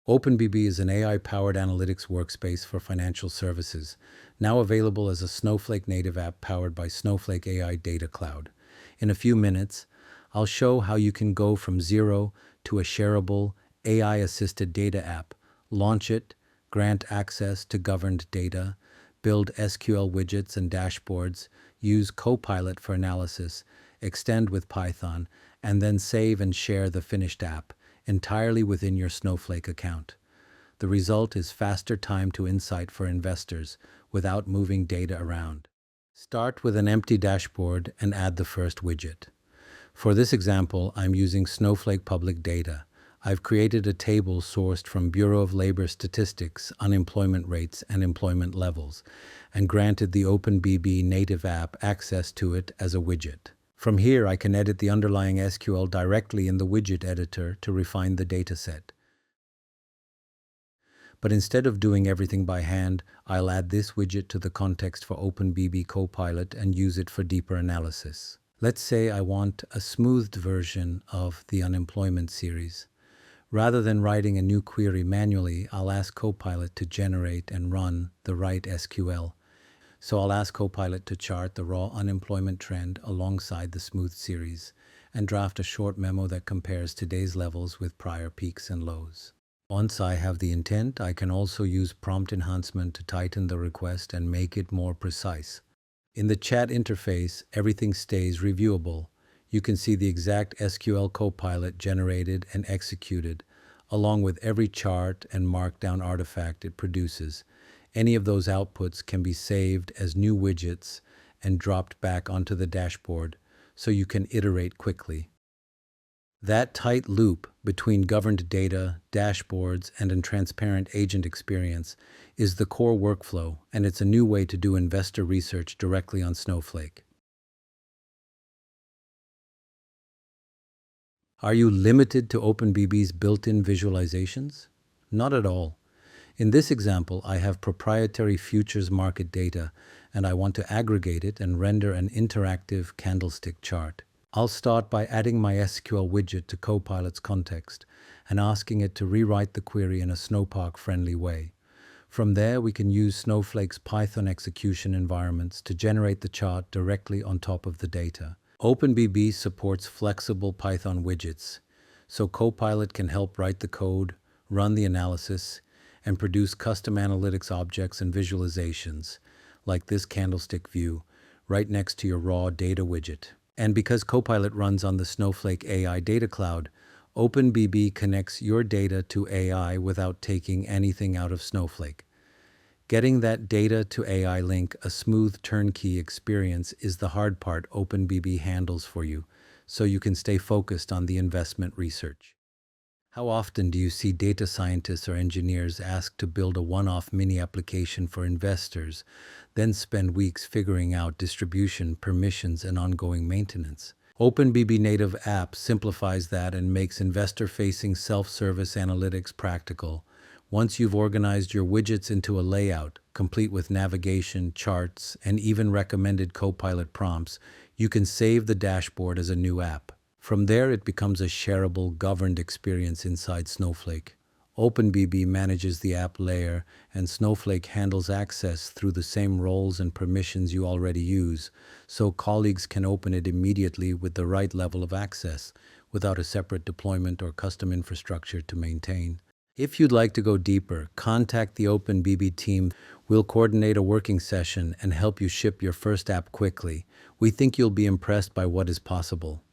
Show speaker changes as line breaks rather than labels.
OpenBB is an AI-powered analytics workspace for financial services, now available as a Snowflake Native App powered by Snowflake AI Data Cloud. In a few minutes, I'll show how you can go from zero to a shareable, AI-assisted data app, launch it, grant access to governed data, build SQL widgets and dashboards, use Copilot for analysis, extend with Python, and then save and share the finished app entirely within your Snowflake account. The result is faster time to insight for investors without moving data around. Start with an empty dashboard and add the first widget. For this example, I'm using Snowflake Public Data. I've created a table sourced from Bureau of Labor Statistics, unemployment rates, and employment levels, and granted the OpenBB Native App access to it as a widget. From here, I can edit the underlying SQL directly in the widget editor to refine the dataset. But instead of doing everything by hand, I'll add this widget to the context for OpenBB Copilot and use it for deeper analysis. Let's say I want a smoothed version of the unemployment series. Rather than writing a new query manually, I'll ask Copilot to generate and run the right SQL. So I'll ask Copilot to chart the raw unemployment trend alongside the smooth series and draft a short memo that compares today's levels with prior peaks and lows. Once I have the intent, I can also use prompt enhancement to tighten the request and make it more precise. In the chat interface, everything stays reviewable. You can see the exact SQL Copilot generated and executed, along with every chart and markdown artifact it produces. Any of those outputs can be saved as new widgets and dropped back onto the dashboard so you can iterate quickly. That tight loop between governed data, dashboards, and a transparent agent experience is the core workflow, and it's a new way to do investor research directly on Snowflake. Are you limited to OpenBB's built-in visualizations? Not at all. In this example, I have proprietary futures market data, and I want to aggregate it and render an interactive candlestick chart. I'll start by adding my SQL widget to Copilot's context and asking it to rewrite the query in a Snowpark-friendly way. From there, we can use Snowflake's Python execution environments to generate the chart directly on top of the data. OpenBB supports flexible Python widgets, so Copilot can help write the code, run the analysis, and produce custom analytics objects and visualizations, like this candlestick view, right next to your raw data widget. And because Copilot runs on the Snowflake AI Data Cloud, OpenBB connects your data to AI without taking anything out of Snowflake. Getting that data to AI link, a smooth turnkey experience, is the hard part OpenBB handles for you, so you can stay focused on the investment research. How often do you see data scientists or engineers ask to build a one-off mini application for investors, then spend weeks figuring out distribution, permissions, and ongoing maintenance? OpenBB Native App simplifies that and makes investor-facing self-service analytics practical. Once you've organized your widgets into a layout, complete with navigation, charts, and even recommended Copilot prompts, you can save the dashboard as a new app. From there, it becomes a shareable, governed experience inside Snowflake. OpenBB manages the app layer, and Snowflake handles access through the same roles and permissions you already use, so colleagues can open it immediately with the right level of access, without a separate deployment or custom infrastructure to maintain. If you'd like to go deeper, contact the OpenBB team. We'll coordinate a working session and help you ship your first app quickly. We think you'll be impressed by what is possible.